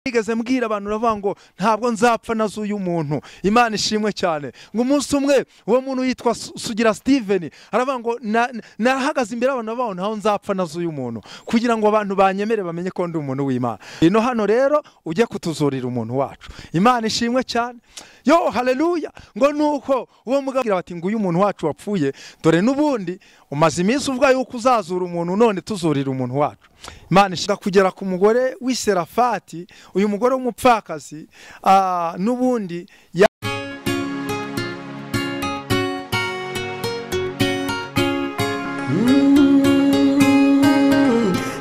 Nigeze mbwira abantu uravuga ngo ntabwo nzapfa nazuye umuntu. Imana ishimwe cyane. Ngo umunsi umwe uwo muntu yitwa Sugira Steven aravuga ngo nahagaze imbere abantu bavuga ntaho nzapfa nazuye umuntu kugira ngo abantu banyemere bamenye ko ndi umuntu w'Imana. Ino hano rero ujye kutuzurira umuntu wacu. Imana ishimwe cyane. Yo haleluya. Ngo nuko uwo mugabira bati ngo uyu muntu wacu wapfuye dore nubundi umaze iminsi uvuga yuko uzazura umuntu none tuzurira umuntu wacu. Imana ishaka kugera ku mugore w'Iserafati, uyu mugore w'umupfakazi nubundi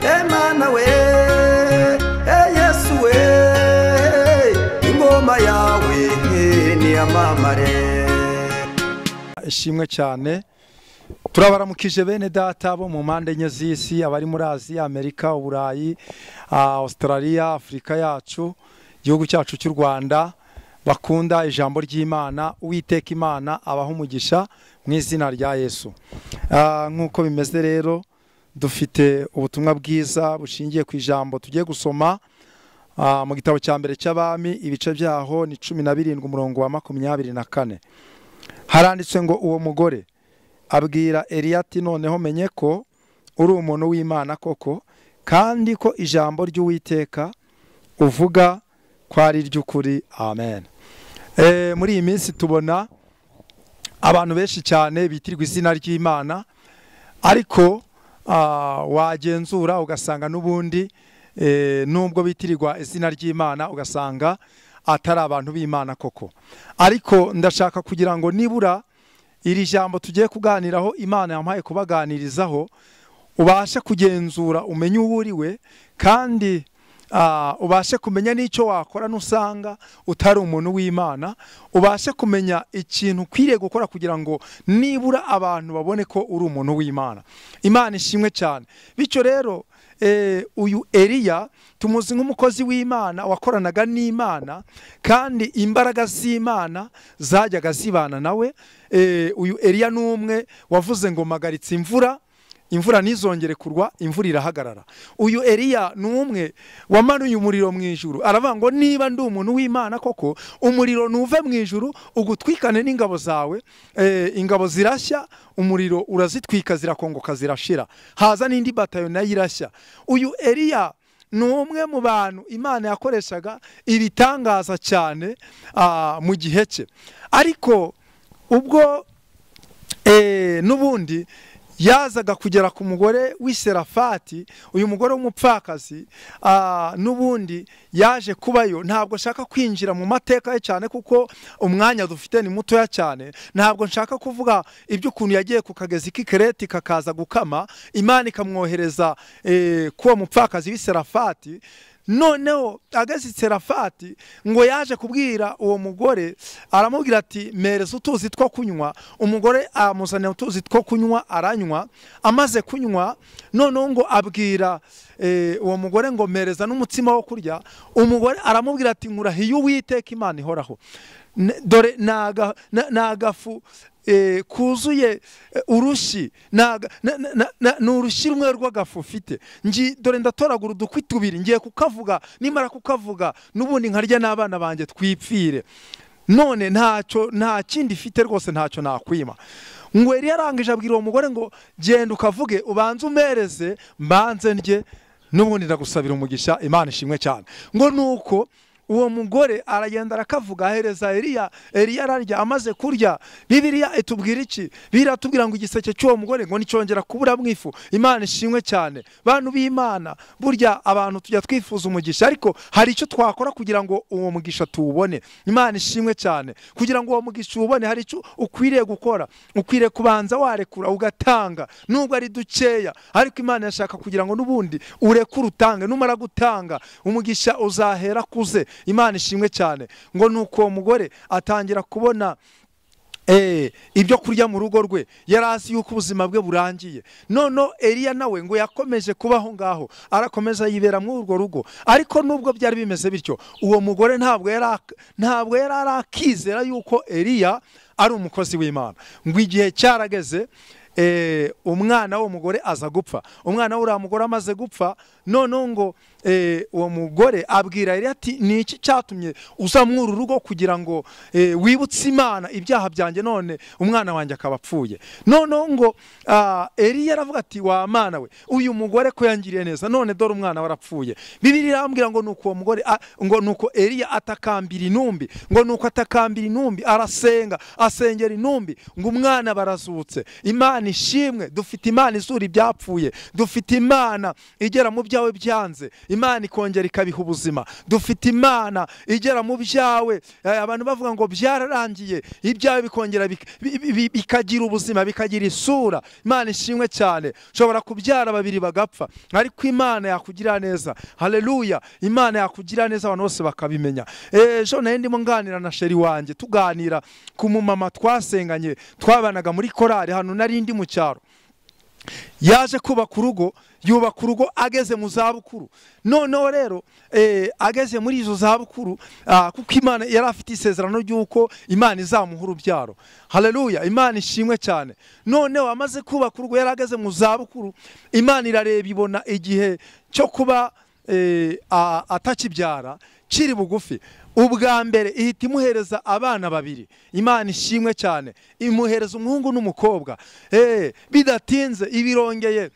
Emana we Yesu we ingoma yawe ni amamare. Ishimwe cyane. Turabaramukije bene data bo mu mpande enye z'isi, abari muri Aziya, Amerika, Uburayi, Australia, Afrika yacu, igihugu cyacu cy'u Rwanda, bakunda ijambo ry'Imana. Uwiteka Imana abaho umugisha mu izina rya Yesu. Nkuko bimeze rero dufite ubutumwa bwiza bushingiye ku ijambo tugiye gusoma mu gitabo cya mbere cy'Abami, ibice byaho ni 17 umurongo wa 24. Haranditswe ngo uwo mugore abwira Eliya ati noneho menye ko uri umuntu w'Imana koko kandi ko ijambo ry'Uwiteka uvuga ko ari ry'ukuri. Amen. Muri iyi minsi tubona abantu benshi cyane bitirwa izina ry'Imana, ariko wagenzura ugasanga nubundi nubwo bitirirwa izina ry'Imana ugasanga atari abantu b'Imana koko. Ariko ndashaka kugira ngo nibura iri jambo tugiye kuganiraho Imana yampaye kubaganirizaho ubashe kugenzura umenye uwo uriwe, kandi ubashe kumenya n'icyo wakora nusanga utari umuntu w'Imana, ubashe kumenya ikintu ukwiriye gukora kugira ngo nibura abantu babone ko uri umuntu w'Imana. Imana ishimwe cyane. Bityo rero uyu Eliya tumuzi nk'umukozi w'Imana wakoranaga n'Imana, kandi imbaraga z'Imana zajyaga zibana nawe. Uyu Eliya numwe wavuze ngo magaritse imvura nizongere kurwa, imvura irahagarara. Uyu Eliya numwe wamanuye umuriro mu ijuru, aravuga ngo niba ndi umuntu w'Imana koko umuriro nuve mu ijuru ugutwikane n'ingabo zawe. Ingabo zirashya, umuriro urazitwika, zirakongoka, zirashira, haza n'indi batayo nayo irashya. Uyu Eliya numwe mu bantu Imana yakoreshaga ibitangaza cyane mu gihe cye. Ariko ubwo nubundi yazaga kugera ku mugore w'Iserafati, uyu mugore w'umupfakazi nubundi yaje kubayo. Ntabwo nshaka kwinjira mu mateka ye cyane kuko umwanya dufite ni mutoya cyane. Ntabwo nshaka kuvuga iby'ukuntu yagiye ku kagezi k'Ikereti kakaza gukama, Imana ikamwohereza kuwa mupfakazi w'Iserafati. Noneho ageze Serafati ngo yaje kubwira uwo mugore, aramubwira ati mereza utuzi two kunywa. Umugore amuzanira utuzi two kunywa, aranywa. Amaze kunywa noneho ngo abwira uwo mugore ngo mereza n'umutsima wo kurya. Umugore aramubwira ati nkurahiye Uwiteka Imana ihoraho, dore nagafu kuzuye urushi, n'urushi rumwe rw'agafu ufite, dore ndatoragura udukwi tubiri ngiye kukavuga, nimara kukavuga nubundi nkarya n'abana banjye twipfire, none nta kindi ifite rwose, ntacyo nakwima. Ngo Eliya arangije abwira uwo mugore ngo genda ukavuge, ubanze umereze mbanze ndye, nubundi ndagusabira umugisha. Imana ishimwe cyane. Ngo nuko uwo mugore aragenda arakavuga, ahereza Eliya. Eliya ararya, amaze kurya Bibiliya itubwira iki? Biratubwira ngo igiseke cy'uwo mugore ngo nicongera kubura mwifu. Imana ishimwe cyane. Bantu b'Imana, burya abantu tujya twifuza umugisha, ariko hari icyo twakora kugira ngo uwo mugisha tuwubone. Imana ishimwe cyane. Kugira ngo uwo mugisha uwubone hari icyo ukwiriye gukora. Ukwiriye kubanza warekura ugatanga, nubwo ari dukeya, ariko Imana yashaka kugira ngo nubundi urekure utange. Numara gutanga umugisha uzahera kuze. Imana ishimwe cyane. Ngo nuko uwo mugore atangira kubona ibyo kurya mu rugo rwe, yarazi yuko ubuzima bwe burangiye. Nono Eliya nawe ngo yakomeje kubaho ngaho, arakomeza yibera muri urwo rugo. Ariko nubwo byari bimeze bityo, uwo mugore ntabwo yari arakizera yuko Eliya ari umukozi w'Imana. Ngo igihe cyarageze umwana w'umugore aza gupfa. Umwana w'uriya mugore amaze gupfa, noneho ngo uwo mugore abwira Eliya ati ni iki cyatumye uza muri uru rugo kugira ngo wibutse Imana ibyaha byanjye none umwana wanjye akaba apfuye. Noneho ngo Eliya aravuga ati wa mana we, uyu mugore ko yangiriye neza none dore umwana warapfuye. Bibiliya irambwira ngo nuko uwo mugore ngo nuko Eliya atakambira intumbi, ngo nuko atakambira intumbi, arasenga asengera intumbi, ngo umwana barazutse. Imana ishimwe, dufite Imana izura ibyapfuye, dufite Imana igera mu byawe byanze, Imana ikongera ikabiha ubuzima, dufite Imana igera mu byawe abantu bavuga ngo byararangiye, ibyawe bikongera bikagira ubuzima, bikagira isura. Imana ishimwe cyane. Ushobora kubyara babiri bagapfa, ariko Imana yakugira neza. Haleluya. Imana yakugira neza, abantu bose bakabimenya. Ejo nari ndimo nganira na sheri wanjye, tuganira ku mumama twasenganye, twabanaga muri korari hano nari ndi mu cyaro. Yaje kubaka urugo, yubaka urugo ageze mu zabukuru. Noneho rero ageze muri izo zabukuru, kuko Imana yari afite isezerano ry'uko Imana izamuha urubyaro. Haleluya. Imana ishimwe cyane. Noneho amaze kubaka urugo, yari ageze mu zabukuru, Imana irareba ibona igihe cyo kuba atakibyara kiri bugufi. Ubwa mbere ihita imuhereza abana babiri. Imana ishimwe cyane. Imuhereza umuhungu n'umukobwa. Bidatinze ibirongeye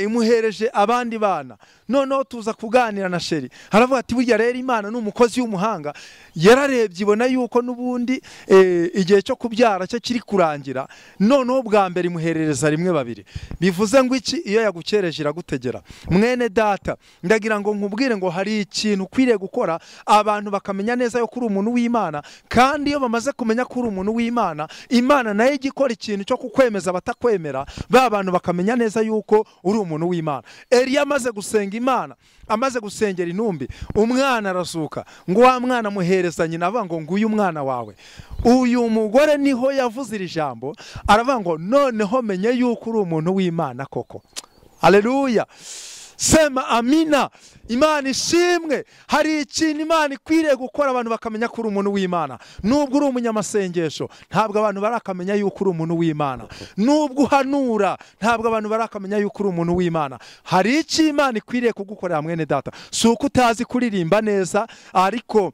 imuhereje abandi bana. Noneho tuza kuganira na sheri, haravuga ati burya rero Imana n'umukozi w'umuhanga, yararebye ibona yuko nubundi igihe cyo kubyara cyo kiri kurangira. Noneho bwa mbere imuherereza rimwe babiri. Bivuze ngo iki? Iyo yagukereje iragutegera. Mwene data, ndagira ngo nkubwire ngo hari ikintu ukwiriye gukora, abantu bakamenya neza yo kuri umuntu w'Imana, kandi iyo bamaze kumenya kuri umuntu w'Imana, Imana nayo igikora ikintu cyo kukwemeza batakwemera, ba bantu bakamenya neza yuko uri umuntu w'Imana. Eliya amaze gusenga Imana, amaze gusengera intumbi, umwana arazuka, ngo wa mwana muhereza nyina, avuga ngo nguyu umwana wawe. Uyu mugore niho yavuze iri jambo, aravuga ngo noneho menye yuko uri umuntu w'Imana koko. Haleluya. Sema amina. Imana ishimwe. Hari ikintu Imana ikwiriye gukora, abantu bakamenya ko uri umuntu w'Imana. Nubwo uri umunyamasengesho, ntabwo abantu barakamenya yuko uri umuntu w'Imana. Nubwo uhanura, ntabwo abantu barakamenya yuko uri umuntu w'Imana. Hari icyo Imana ikwiriye kugukorera mwene data. Si uko utazi kuririmba neza, ariko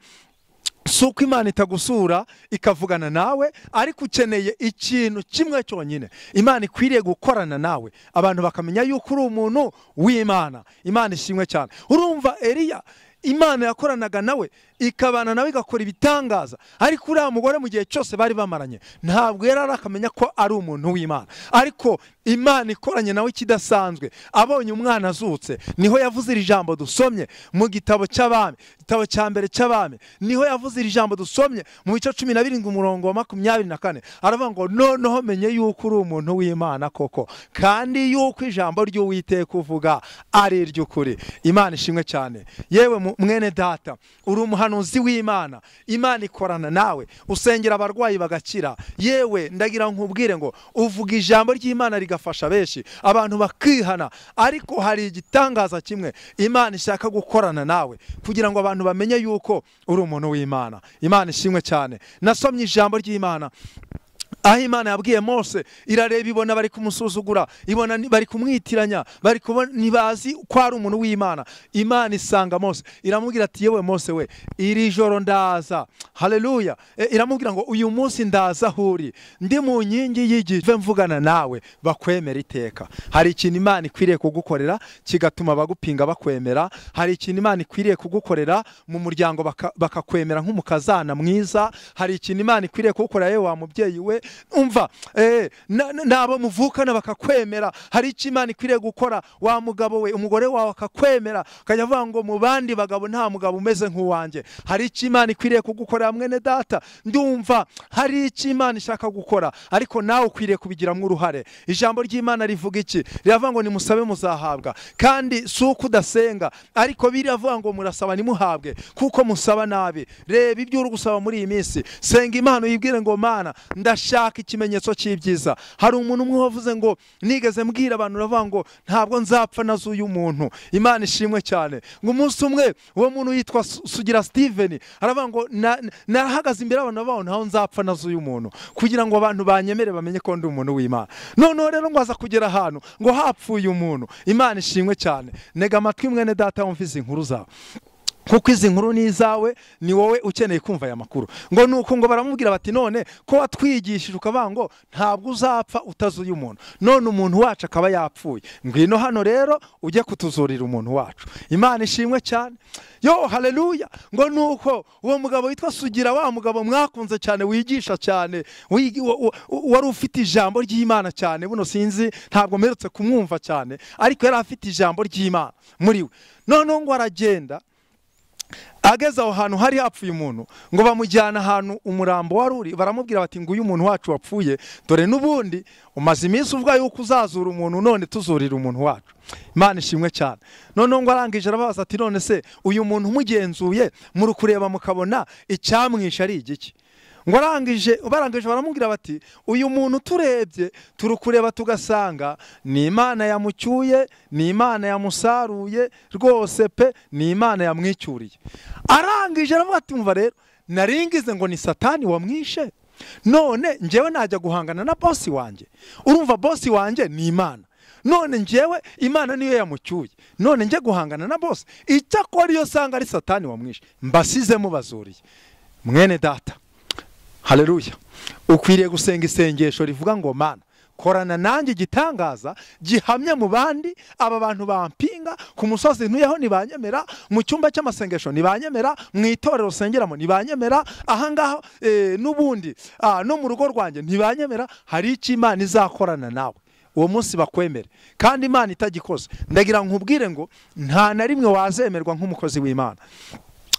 si uko Imana itagusura ikavugana nawe, ariko ukeneye ikintu kimwe cyonyine. Imana ikwiriye gukorana nawe, abantu bakamenya yuko uri umuntu w'Imana. Imana ishimwe cyane. Urumva Eliya, Imana yakoranaga nawe, ikabana nawe igakora ibitangaza, ariko uriya mugore mu gihe cyose bari bamaranye ntabwo yari arakamenya ko ari umuntu w'Imana. Ariko Imana ikoranye nawe ikidasanzwe, abonye umwana azutse, niho yavuze iri jambo dusomye mu gitabo cy'Abami, igitabo cya mbere cy'Abami, niho yavuze iri jambo dusomye mu bice 17 umurongo wa 24. Aravuga ngo noneho menye yuko uri umuntu w'Imana koko, kandi yuko ijambo ry'Uwiteka uvuga ari iry'ukuri. Imana ishimwe cyane. Yewe mwene data, uri umuhanuzi w'Imana. Imana ikorana nawe, usengera abarwayi bagakira. Yewe ndagira nkubwire ngo uvuga ijambo ry'Imana rigafasha benshi, abantu bakihana. Ariko hari igitangaza kimwe, Imana ishaka gukorana nawe kugira ngo abantu bamenye yuko uri umuntu w'Imana. Imana ishimwe cyane. Nasomye ijambo ry'Imana aho Imana yabwiye Mose, irareba ibona bari kumusuzugura, ibona bari kumwitiranya, bari kubona nibazi ko ari umuntu w'Imana. Imana isanga Mose, iramubwira ati yewe Mose we, iri joro ndaza. Haleluya. Iramubwira ngo uyu munsi ndaza huri, ndi mu nkingi y'igihe mvugana nawe, bakwemera iteka. Hari ikintu Imana ikwiriye kugukorera kigatuma bagupinga bakwemera. Hari ikintu Imana ikwiriye kugukorera mu muryango bakakwemera nk'umukazana mwiza. Hari ikintu Imana ikwiriye kugukorera yewe wa mubyeyi we, umva nabo muvukana bakakwemera. Hari icyo Imana ikwiriye gukora wa mugabo we, umugore wawe akakwemera, akajya avuga ngo mu bandi bagabo nta mugabo umeze nk'uwanjye. Hari icyo Imana ikwiriye kugukorera mwene data. Ndumva hari icyo Imana ishaka gukora, ariko nawe ukwiriye kubigiramo uruhare. Ijambo ry'Imana rivuga iki? Riravuga ngo nimusabe muzahabwa, kandi si uko udasenga, ariko biravuga ngo murasaba nimuhabwe kuko musaba nabi. Reba ibyo uri gusaba muri iyi minsi, senga Imana uyibwire ngo Mana ndashaka shaka ikimenyetso cy'ibyiza. Hari umuntu umwe wavuze ngo nigeze mbwira abantu uravuga ngo ntabwo nzapfa nazuye umuntu. Imana ishimwe cyane. Ngo umunsi umwe uwo muntu yitwa Sugira Steven aravuga ngo narahagaze imbere y'abantu bavuga ntaho nzapfa nazuye umuntu kugira ngo abantu banyemere bamenye ko ndi umuntu w'Imana. Noneho rero ngo aza kugera ahantu ngo hapfuye umuntu. Imana ishimwe cyane. Nega amatwi mwene data wumvise inkuru zawe, kuko izi nkuru ni izawe, ni wowe ukeneye kumva aya makuru. Ngo nuko ngo baramubwira bati none ko watwigishije ukavuga ngo ntabwo uzapfa utazuye umuntu, none umuntu wacu akaba yapfuye, ngwino hano rero ujye kutuzurira umuntu wacu. Imana ishimwe cyane. Yo haleluya. Ngo nuko uwo mugabo witwa Sugira, wa mugabo mwakunze cyane wigisha cyane, wari ufite ijambo ry'Imana cyane, buno sinzi ntabwo mperutse kumwumva cyane, ariko yari afite ijambo ry'Imana muri we. None ngo aragenda ageze aho hantu hari hapfuye umuntu, ngo bamujyana ahantu umurambo wari uri, baramubwira bati nguyu umuntu wacu wapfuye, dore n'ubundi umaze iminsi uvuga yuko uzazura umuntu, none tuzurira umuntu wacu. Imana ishimwe cyane. None ngo arangije arabaza ati none se uyu muntu umugenzuye muri kureba mukabona icyamwisha ari igiki? Ngo barangije baramubwira bati uyu muntu turebye turukureba tugasanga ni Imana yamucyuye, ni Imana yamusaruye rwose pe, ni Imana yamwicyuriye. Arangije aravuga ati umva rero naringize ngo ni Satani wamwishe, none njyewe najya guhangana na bosi wanjye. Urumva bosi wanjye ni Imana, none njyewe Imana niyo yamucyuye, none njye guhangana na bosi. Icyakora iyo sanga ari Satani wamwishe, mbasize mubazuriye. Mwene data, haleluya, ukwiriye gusenga isengesho rivuga ngo Mana korana nanjye igitangaza gihamye mu bandi, aba bantu bampinga ku musozi ntuyeho nibanyemera, mu cyumba cy'amasengesho nibanyemera, mu itorero sengeramo nibanyemera, ahangaho n'ubundi no mu rugo rwanjye nibanyemera. Hari icyo Imana izakorana nawe uwo munsi bakwemere, kandi Imana itagikoze. Ndagira nkubwire ngo nta na rimwe wazemerwa nk'umukozi w'Imana.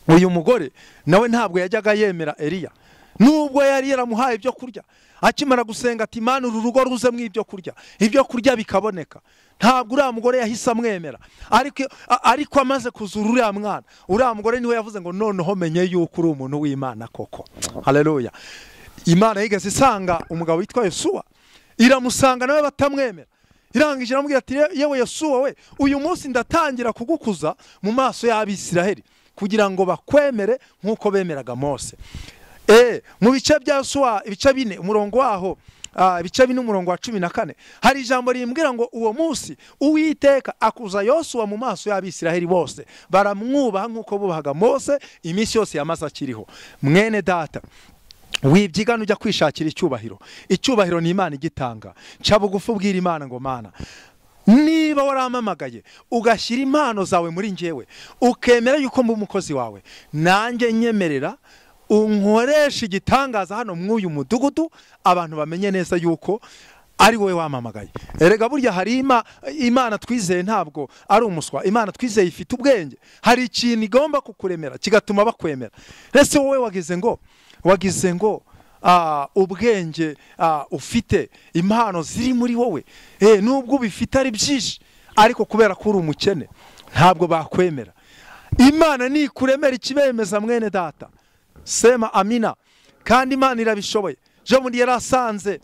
Uyu mugore nawe ntabwo yajyaga yemera Eliya, nubwo yari yaramuhaye ibyo kurya. Akimara gusenga ati Imana uru rugo ruzemo ibyo kurya, ibyo kurya bikaboneka. Ntabwo uriya mugore yahise amwemera, ariko amaze kuzura uriya mwana, uriya mugore niwe yavuze ngo noneho menye yuko uri umuntu w'Imana koko. Haleluya. Imana yigeze isanga umugabo witwa Yosuwa, iramusanga nawe batamwemera. Irangije iramubwira ati yewe Yosuwa we, uyu munsi ndatangira kugukuza mu maso y'Abisiraheli kugira ngo bakwemere nk'uko bemeraga Mose. Mu bice bya Yosuwa ibice 4 umurongo waho ibice 4 umurongo wa 14 hari ijambo rimbwira ngo uwo munsi Uwiteka akuza Yosuwa mu maso y'Abisiraheli bose, baramwubaha nk'uko bubahaga Mose iminsi yose yamaze akiriho. Mwene data, wibyigana ujya kwishakira icyubahiro. Icyubahiro ni Imana igitanga. Nca bugufi ubwira Imana ngo Mana, niba waramamagaye ugashyira impano zawe muri njyewe, ukemera yuko mba umukozi wawe, nanjye nyemerera unkoresha igitangaza hano mw'uyu mudugudu, abantu bamenye neza yuko ari wowe wamamagaye. Erega burya hari Imana twizeye ntabwo ari umuswa. Imana twizeye ifite ubwenge. Hari ikintu igomba kukuremera kigatuma bakwemera. Rese wowe wagize ngo ubwenge ufite, impano ziri muri wowe, nubwo ubifite ari byinshi, ariko kubera ko uri umukene ntabwo bakwemera. Imana ni kuremera ikibemeza mwene data. Sema amina. Kandi Imana irabishoboye. Je muri yarasanze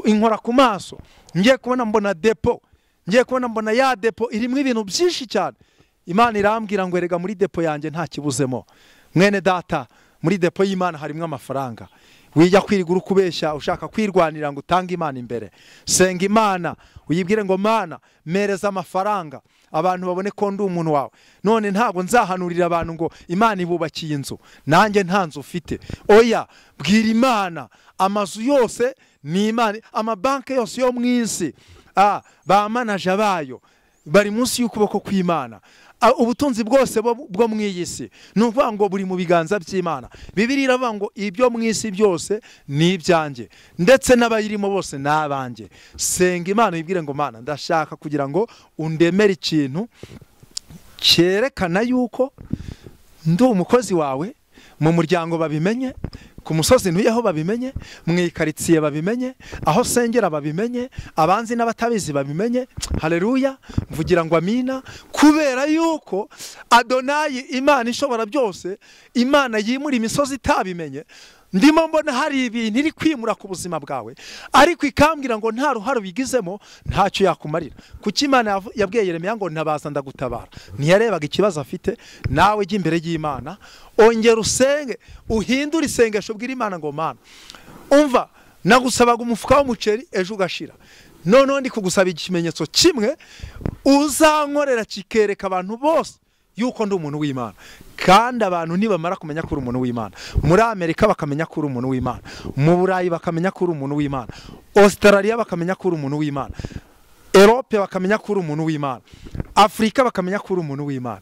inkora ku maso, ngiye kubona mbona depo, ngiye kubona mbona ya depo irimo ibintu byinshi cyane. Imana irambwira ngo erega muri depo yanjye nta kibuzemo. Mwene data, muri depo y'Imana harimo amafaranga. Wijya kwirigura ukubeshya ushaka kwirwanira ngo utange Imana imbere. Senga Imana uyibwire ngo Mana mereza amafaranga abantu babone ko ndi umuntu wawe. None ntabwo nzahanurira abantu ngo Imana ibubakiye inzu nanjye nta nzu ufite. Oya, bwira Imana amazu yose ni Imana, amabanki yose yo mwisi ba manager bayo bari munsi y'ukuboko kw'Imana. Ubutunzi bwose bwo mwiyisi nuvuga ngo buri mu biganza by'Imana. Bibiliya iravuga ngo ibyo mwisi byose ni ibyanjye, ndetse n'abayirimo bose nabanje. Senga Imana uyibwire ngo Mana ndashaka kugira ngo undemere ikintu cyerekana yuko ndi umukozi wawe, mu muryango babimenye, ku musozi ntuyeho babimenye, mu ikaritsiye babimenye, aho sengera babimenye, abanzi n'abatabizi babimenye. Haleluya, mvugira ngo amina. Kubera yuko Adonayi, Imana ishobora byose, Imana yimura imisozi itabimenye, ndimo mbona hari ibintu iri kwimura ku buzima bwawe, ariko ikambwira ngo nta ruhare bigizemo, ntacyo yakumarira. Kuki Imana yabwiye Yeremiya ngo ntabaza ndagutabara? Ntiyarebaga ikibazo afite. Nawe jya imbere y'Imana, ongera usenge, uhindure isengesho bwira Imana ngo Mana, umva nagusabaga umufuka w'umuceri ejo ugashira, none ndi kugusaba ikimenyetso kimwe uzankorera kikereka abantu bose yuko ndi umuntu w'Imana. Kandi abantu nibamara kumenya ko uri umuntu w'Imana, muri Amerika bakamenya ko uri umuntu w'Imana, mu Burayi bakamenya ko uri umuntu w'Imana, Australia bakamenya ko uri umuntu w'Imana, Europe bakamenya ko uri umuntu w'Imana, Afrika bakamenya ko uri umuntu w'Imana.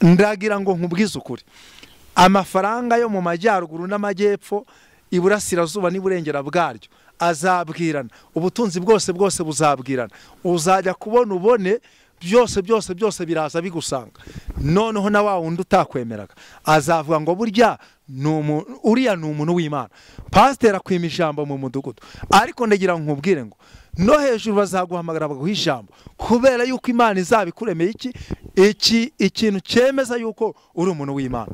Ndagira ngo nkubwize ukuri, amafaranga yo mu majyaruguru n'amajyepfo, iburasirazuba n'iburengera bwaryo azabwirana, ubutunzi bwose buzabwirana, uzajya kubona ubone byose biraza bigusanga. Noneho na wa wundi utakwemeraga azavuga ngo burya uriya ni umuntu w'Imana. Pasiteri akwima ijambo mu mudugudu, ariko ndagira ngo nkubwire ngo no hejuru bazaguhamagara baguha ijambo, kubera yuko Imana izabikuremeye ikintu cyemeza yuko uri umuntu w'Imana.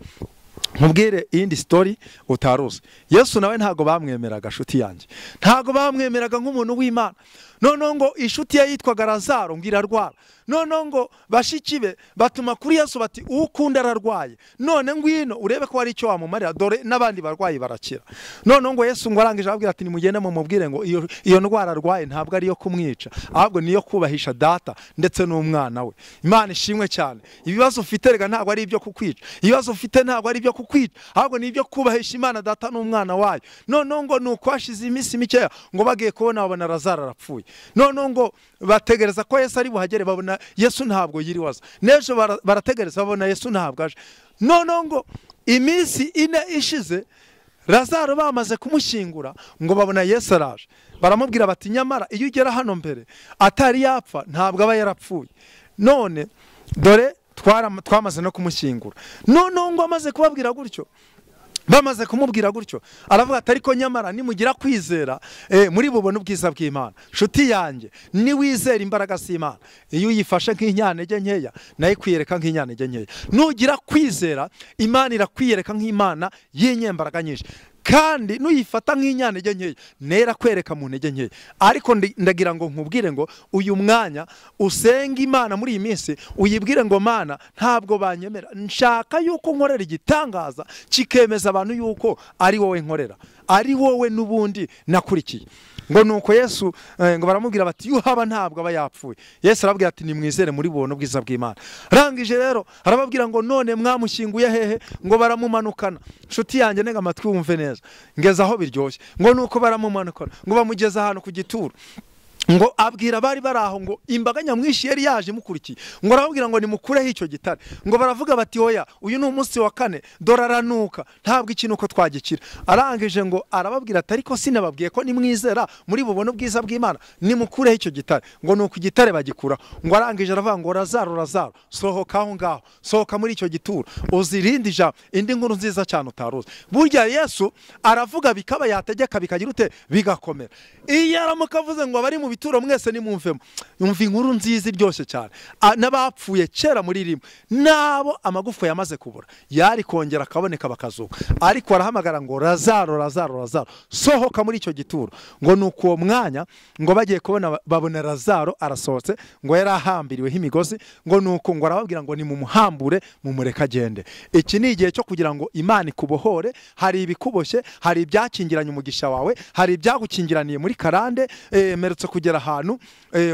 Nkubwire iyindi story utaruzi. Yesu nawe ntago bamwemeraga, shuti yanjye, ntago bamwemeraga nk'umuntu w'Imana. Noneho ngo inshuti ye yitwaga Lazaro ngo irarwara, noneho ngo bashiki be batuma kuri Yesu bati ukunda ararwaye, none ngwino urebe ko hari icyo wamumarira, dore n'abandi barwayi barakira. Noneho ngo Yesu ngo arangije ababwira ati nimugende mu mubwire ngo iyo ndwara arwaye ntabwo ari yo kumwica, ahubwo niyo kubahisha data ndetse n'umwana we. Imana ishimwe cyane. Ibibazo ufite rega ntabwo ari ibyo kukwica, ibibazo ufite ntabwo ari ibyo kukwica, ahubwo ni ibyo kubahisha Imana data n'umwana wayo. Noneho ngo nuko hashize iminsi mikeya ngo bagiye kubona babona Lazaro arapfuye. Noneho ngo bategereza ko Yesu ari buhagere, babona Yesu ntabwo yiri waza. Nejo barategereza babona Yesu ntabwo aje. Noneho ngo iminsi 4 ishize, Lazaro bamaze kumushyingura ngo babona Yesu araje. Baramubwira bati nyamara iyo ugera hano mbere atari yapfa ntabwo aba yarapfuye, none dore twamaze no kumushyingura. Noneho ngo amaze kubabwira gutyo, bamaze kumubwira gutyo, aravuga ati ariko nyamara nimugira kwizera muri bubone ubwiza bw'Imana. Shuti yanjye, ni wizera imbaraga z'Imana, iyo uyifashe nk'inyanege nkeya nayo kwiyereka nk'inyanege nkeya. Nugira kwizera, Imana irakwiyereka nk'Imana y'inyembaraga nyinshi, kandi nuyifata nk'inyanege nkeya nera kwereka mu ntege nkeya. Ariko ndagira ngo nkubwire ngo uyu mwanya usenga Imana muri iyi minsi, uyibwire ngo Mana ntabwo banyemera, nshaka yuko nkorera igitangaza kikemeza abantu yuko ari wowe nkorera, ari wowe n'ubundi nakurikiye. Ngo nuko Yesu ngo baramubwira bati yuhaba ntabwo aba yapfuye. Yesu arababwira ati nimwizere muri bubone ubwiza bw'Imana. Rangije rero arababwira ngo none mwamushyinguye hehe? Ngo baramumanukana. Shuti yanjye nega amatwi wumve neza, ngeza aho biryoshye. Ngo nuko baramumanukana, ngo bamugeza ahantu ku gituro, ngo abwira bari baraho ngo imbaga nyamwinshi yari yaje mukurikiye, ngo arababwira ngo nimukureho icyo gitare. Ngo baravuga bati oya, uyu ni umunsi wa 4 dore aranuka, ntabwo ikintu uko twagikira. Arangije ngo arababwira ati ariko sinababwiye ko nimwizera muri bubone ubwiza bw'Imana nimukureho icyo gitare? Ngo nuko igitare bagikura. Ngo arangije aravuga ngo Lazaro sohoka aho ngaho, sohoka muri icyo gituro, uzirinde ijambo, indi nkuru nziza cyane utaruzi. Burya Yesu aravuga bikaba, yategeka bikagira ute bigakomera. Iyo aramuka avuze ngo abari mu bituro mwese nimumvemo, yumva inkuru nziza iryoshye cyane. N'abapfuye kera muri rimwe, nabo amagufa yamaze kubura, yari kongera akaboneka bakazuka. Ariko arahamagara ngo Lazaro sohoka muri icyo gituro. Ngo nuko uwo mwanya ngo bagiye kubona babona Lazaro arasohotse, ngo yari ahambiriweho imigozi. Ngo nuko ngo arababwira ngo nimumuhambure mumureka agende. Iki ni igihe cyo kugira ngo Imana ikubohore. Hari ibikuboshye, hari ibyakingiranye umugisha wawe, hari ibyagukingiraniye muri karande. Merutse kugera ahantu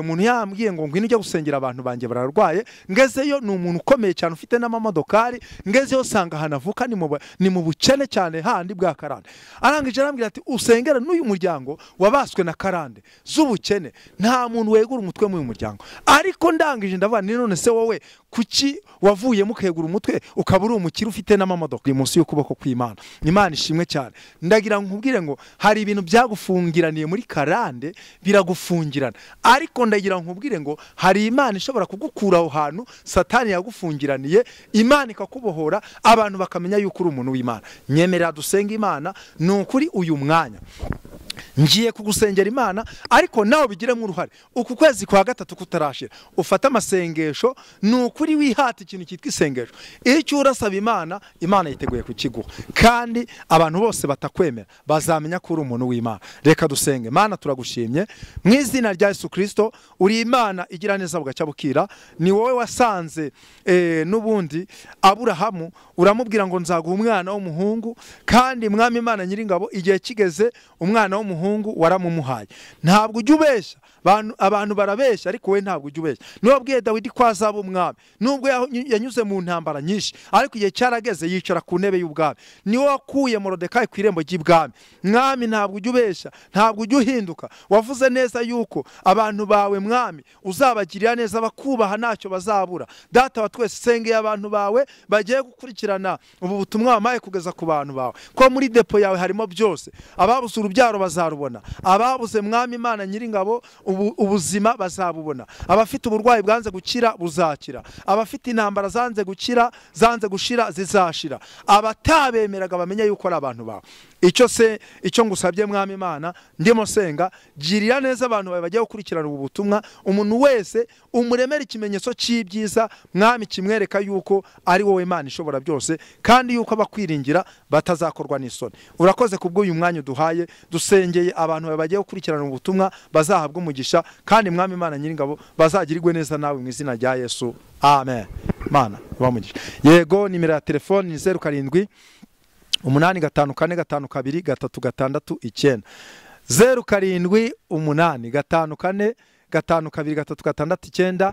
umuntu yambwiye ngo ngwino ujya gusengera abantu banjye bararwaye. Ngezeyo ni umuntu ukomeye cyane ufite n'amamodokari, ngezeyo sanga hanavuka ni mu bukene cyane handi bwa karande. Arangije arambwira ati usengera n'uyu muryango wabaswe na karande z'ubukene, nta muntu wegura umutwe mu uyu muryango. Ariko ndangije ndavuga ni none se wowe kuki wavuye mukegura umutwe ukaba uri umukire ufite n'amamodoka munsi y'ukuboko kw'Imana? Imana ishimwe cyane. Ndagira nkubwire ngo hari ibintu byagufungiraniye muri karande biragufungira kugufungirana, ariko ndagira nkubwire ngo hari Imana ishobora kugukura aho hantu Satani yagufungiraniye, Imana ikakubohora, abantu bakamenya yuko uri umuntu w'Imana. Nyemerera dusenga Imana. Ni ukuri uyu mwanya ngiye kugusengera Imana, ariko nawe bigiremo uruhare. Uku kwezi kwa gatatu kutarashira, ufata amasengesho. Ni ukuri wihata ikintu cyitwa isengesho. Icyo urasaba Imana, Imana yiteguye kukiguha, kandi abantu bose batakwemera bazamenya ko uri umuntu w'Imana. Reka dusenge. Mana, turagushimye mu izina rya Yesu Kristo. Uri Imana igira neza bugacya bukira. Ni wowe wasanze n'ubundi Aburahamu, uramubwira ngo nzaguha umwana w'umuhungu, kandi Mwami Imana Nyiringabo, igihe kigeze umwana w'umuhungu waramumuhaye. Ntabwo ujya ubeshya. Abantu barabeshya, ariko we ntabwo ujya ubeshya. Nubwiye Dawidi ko azaba umwami, nubwo yanyuze mu ntambara nyinshi, ariko igihe cyarageze yicara ku ntebe y'ubwami. Ni wowe wakuye Morodekayi ku irembo ry'ibwami. Mwami, ntabwo ujya ubeshya, ntabwo ujya uhinduka. Wavuze neza yuko abantu bawe Mwami uzabagirira neza, bakubaha ntacyo bazabura. Data wa twese, sengeye abantu bawe bagiye gukurikirana ubu butumwa wamaye kugeza ku bantu bawe, ko muri depo yawe harimo byose. Ababuze urubyaro bazarubona, ababuze Mwami Imana Nyiringabo ubuzima bazabubona, abafite uburwayi bwanze gukira buzakira, abafite intambara zanze gukira zanze gushira zizashira, abatabemeraga bamenye yuko ari abantu bawe. Icyo ngusabye Mwami Imana, ndimo senga, girira neza abantu bawe bagiye gukurikirana ubu butumwa. Umuntu wese umuremera ikimenyetso cy'ibyiza Mwami, kimwereka yuko ari wowe Imana ishobora byose, kandi yuko abakwiringira batazakorwa n'isoni. Urakoze kubw'uyu mwanya uduhaye. Dusengeye abantu bawe bagiye gukurikirana ubu butumwa, bazahabwa umugisha, kandi Mwami Imana Nyiringabo bazagirirwe neza nawe mu izina rya Yesu. Amen. Mana bamugisha. Yego, nimero ya telefone ni 07 8545236 07 8545236.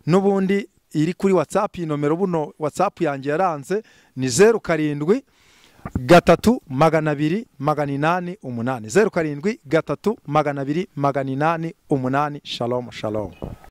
N'ubundi iri kuri WhatsApp. Nomero buno WhatsApp yanjye yaranze ni 07 3 200 808 07 3 200 808. Shalom shalom.